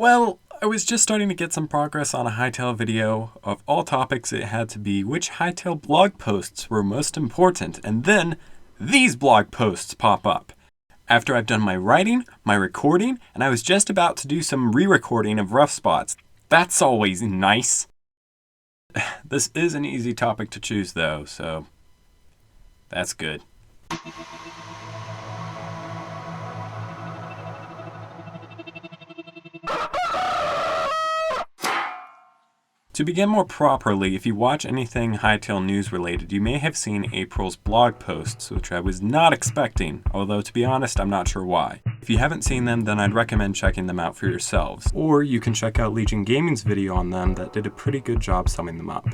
Well, I was just starting to get some progress on a Hytale video. Of all topics, it had to be which Hytale blog posts were most important, and then these blog posts pop up. After I've done my writing, my recording, and I was just about to do some re-recording of rough spots. That's always nice. This is an easy topic to choose though, so that's good. To begin more properly, if you watch anything Hytale news related, you may have seen April's blog posts, which I was not expecting, although to be honest, I'm not sure why. If you haven't seen them, then I'd recommend checking them out for yourselves, or you can check out Legion Gaming's video on them that did a pretty good job summing them up.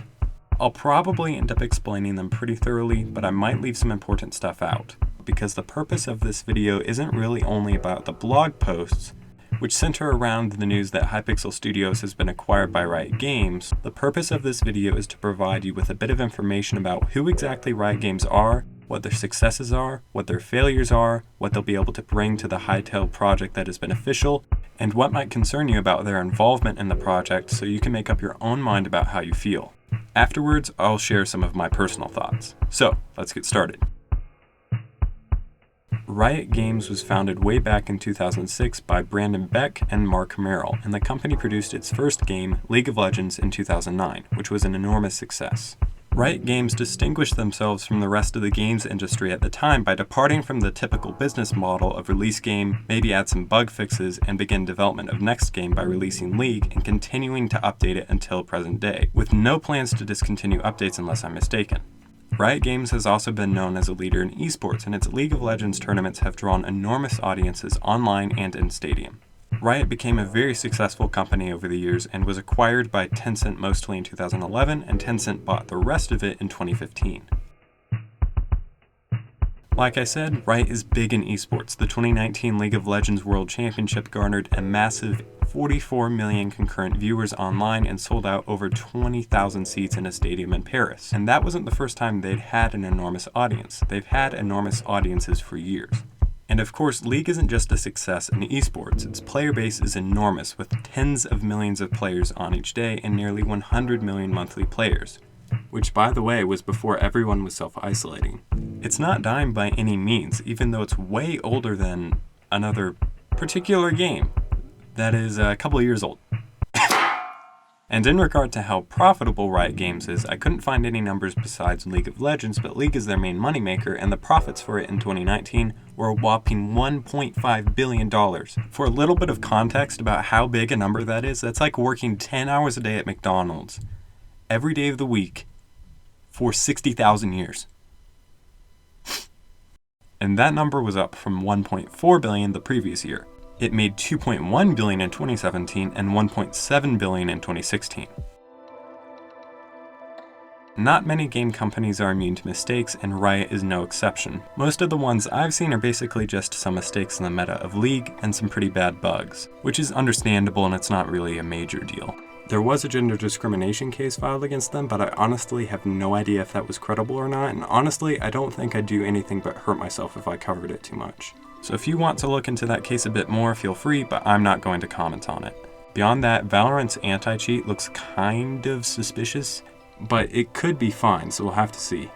I'll probably end up explaining them pretty thoroughly, but I might leave some important stuff out, because the purpose of this video isn't really only about the blog posts, which center around the news that Hypixel Studios has been acquired by Riot Games. The purpose of this video is to provide you with a bit of information about who exactly Riot Games are, what their successes are, what their failures are, what they'll be able to bring to the Hytale project that is beneficial, and what might concern you about their involvement in the project so you can make up your own mind about how you feel. Afterwards, I'll share some of my personal thoughts. So, let's get started. Riot Games was founded way back in 2006 by Brandon Beck and Mark Merrill, and the company produced its first game, League of Legends, in 2009, which was an enormous success. Riot Games distinguished themselves from the rest of the games industry at the time by departing from the typical business model of release game, maybe add some bug fixes, and begin development of next game by releasing League and continuing to update it until present day, with no plans to discontinue updates unless I'm mistaken. Riot Games has also been known as a leader in esports, and its League of Legends tournaments have drawn enormous audiences online and in stadium. Riot became a very successful company over the years and was acquired by Tencent mostly in 2011, and Tencent bought the rest of it in 2015. Like I said, Riot is big in esports. The 2019 League of Legends World Championship garnered a massive 44 million concurrent viewers online and sold out over 20,000 seats in a stadium in Paris. And that wasn't the first time they'd had an enormous audience. They've had enormous audiences for years. And of course, League isn't just a success in esports. Its player base is enormous, with tens of millions of players on each day and nearly 100 million monthly players. Which, by the way, was before everyone was self-isolating. It's not dying by any means, even though it's way older than another particular game that is a couple of years old. And in regard to how profitable Riot Games is, I couldn't find any numbers besides League of Legends, but League is their main moneymaker, and the profits for it in 2019 were a whopping $1.5 billion. For a little bit of context about how big a number that is, that's like working 10 hours a day at McDonald's, every day of the week, for 60,000 years. And that number was up from $1.4 billion the previous year. It made $2.1 billion in 2017 and $1.7 billion in 2016. Not many game companies are immune to mistakes, and Riot is no exception. Most of the ones I've seen are basically just some mistakes in the meta of League and some pretty bad bugs, which is understandable and it's not really a major deal. There was a gender discrimination case filed against them, but I honestly have no idea if that was credible or not, and honestly, I don't think I'd do anything but hurt myself if I covered it too much. So if you want to look into that case a bit more, feel free, but I'm not going to comment on it. Beyond that, Valorant's anti-cheat looks kind of suspicious, but it could be fine, so we'll have to see.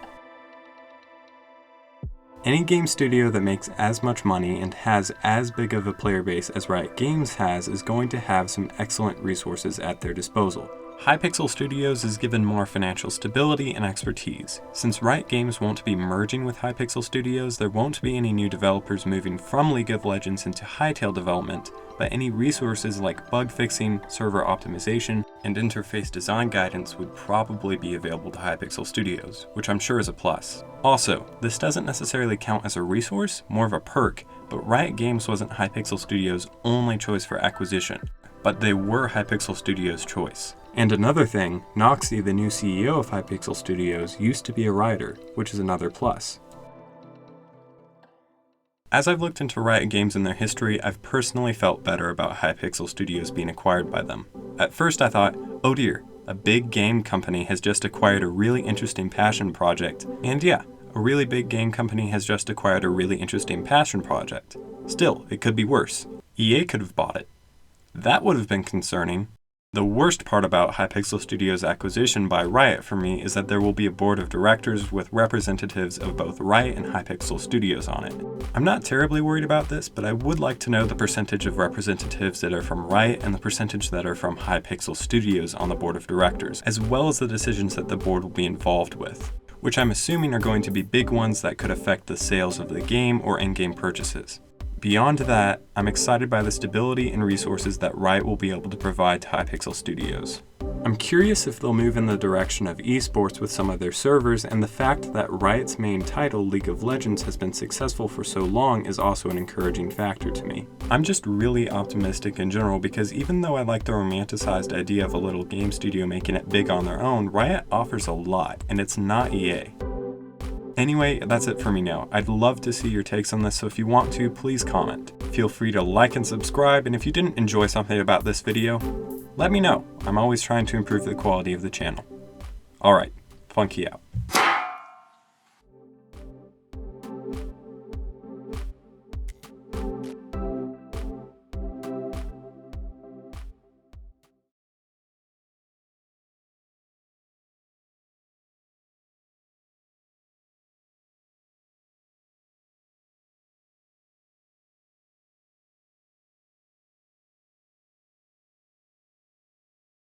Any game studio that makes as much money and has as big of a player base as Riot Games has is going to have some excellent resources at their disposal. Hypixel Studios is given more financial stability and expertise. Since Riot Games won't be merging with Hypixel Studios, there won't be any new developers moving from League of Legends into Hytale development, but any resources like bug fixing, server optimization, and interface design guidance would probably be available to Hypixel Studios, which I'm sure is a plus. Also, this doesn't necessarily count as a resource, more of a perk, but Riot Games wasn't Hypixel Studios' only choice for acquisition, but they were Hypixel Studios' choice. And another thing, Noxie, the new CEO of Hypixel Studios, used to be a writer, which is another plus. As I've looked into Riot Games and their history, I've personally felt better about Hypixel Studios being acquired by them. At first I thought, oh dear, a big game company has just acquired a really interesting passion project. And yeah, a really big game company has just acquired a really interesting passion project. Still, it could be worse. EA could have bought it. That would have been concerning. The worst part about Hypixel Studios' acquisition by Riot for me is that there will be a board of directors with representatives of both Riot and Hypixel Studios on it. I'm not terribly worried about this, but I would like to know the percentage of representatives that are from Riot and the percentage that are from Hypixel Studios on the board of directors, as well as the decisions that the board will be involved with, which I'm assuming are going to be big ones that could affect the sales of the game or in-game purchases. Beyond that, I'm excited by the stability and resources that Riot will be able to provide to Hypixel Studios. I'm curious if they'll move in the direction of esports with some of their servers, and the fact that Riot's main title, League of Legends, has been successful for so long is also an encouraging factor to me. I'm just really optimistic in general because even though I like the romanticized idea of a little game studio making it big on their own, Riot offers a lot, and it's not EA. Anyway, that's it for me now. I'd love to see your takes on this, so if you want to, please comment. Feel free to like and subscribe, and if you didn't enjoy something about this video, let me know. I'm always trying to improve the quality of the channel. Alright, Funky out.